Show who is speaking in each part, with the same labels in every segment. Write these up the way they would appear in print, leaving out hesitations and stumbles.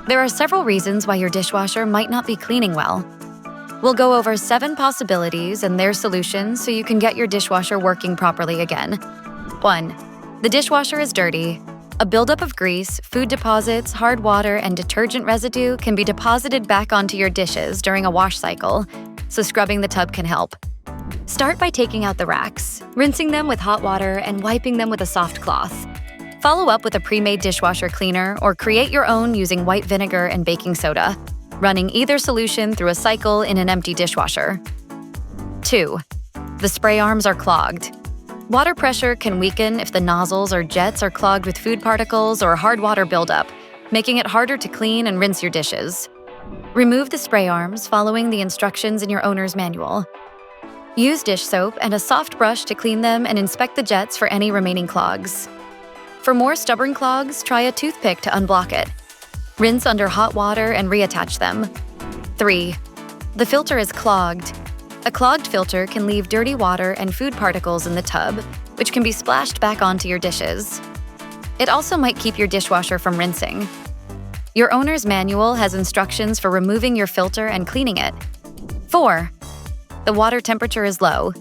Speaker 1: There are several reasons why your dishwasher might not be cleaning well. We'll go over 7 possibilities and their solutions so you can get your dishwasher working properly again. 1. The dishwasher is dirty. A buildup of grease, food deposits, hard water, and detergent residue can be deposited back onto your dishes during a wash cycle, so scrubbing the tub can help. Start by taking out the racks, rinsing them with hot water, and wiping them with a soft cloth. Follow up with a pre-made dishwasher cleaner or create your own using white vinegar and baking soda, running either solution through a cycle in an empty dishwasher. 2. The spray arms are clogged. Water pressure can weaken if the nozzles or jets are clogged with food particles or hard water buildup, making it harder to clean and rinse your dishes. Remove the spray arms following the instructions in your owner's manual. Use dish soap and a soft brush to clean them and inspect the jets for any remaining clogs. For more stubborn clogs, try a toothpick to unblock it. Rinse under hot water and reattach them. 3. The filter is clogged. A clogged filter can leave dirty water and food particles in the tub, which can be splashed back onto your dishes. It also might keep your dishwasher from rinsing. Your owner's manual has instructions for removing your filter and cleaning it. 4. The water temperature is low.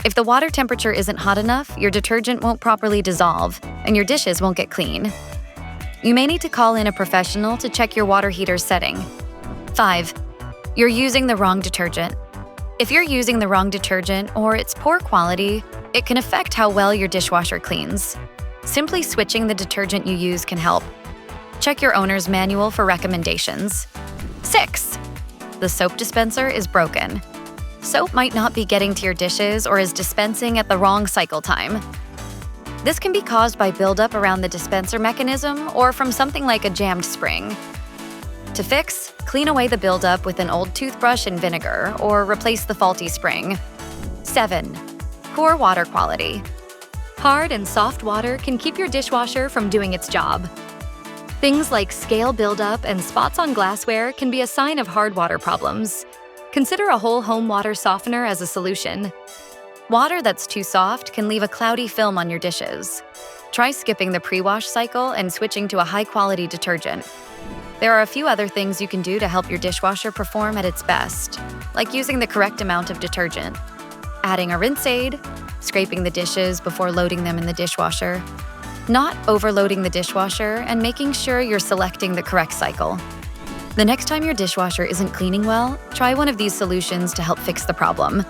Speaker 1: If the water temperature isn't hot enough, your detergent won't properly dissolve, and your dishes won't get clean. You may need to call in a professional to check your water heater's setting. 5. You're using the wrong detergent. If you're using the wrong detergent or it's poor quality, it can affect how well your dishwasher cleans. Simply switching the detergent you use can help. Check your owner's manual for recommendations. 6. The soap dispenser is broken. Soap might not be getting to your dishes or is dispensing at the wrong cycle time. This can be caused by buildup around the dispenser mechanism or from something like a jammed spring. To fix, clean away the buildup with an old toothbrush and vinegar or replace the faulty spring. 7. Poor water quality. Hard and soft water can keep your dishwasher from doing its job. Things like scale buildup and spots on glassware can be a sign of hard water problems. Consider a whole home water softener as a solution. Water that's too soft can leave a cloudy film on your dishes. Try skipping the pre-wash cycle and switching to a high-quality detergent. There are a few other things you can do to help your dishwasher perform at its best, like using the correct amount of detergent, adding a rinse aid, scraping the dishes before loading them in the dishwasher, not overloading the dishwasher, and making sure you're selecting the correct cycle. The next time your dishwasher isn't cleaning well, try one of these solutions to help fix the problem.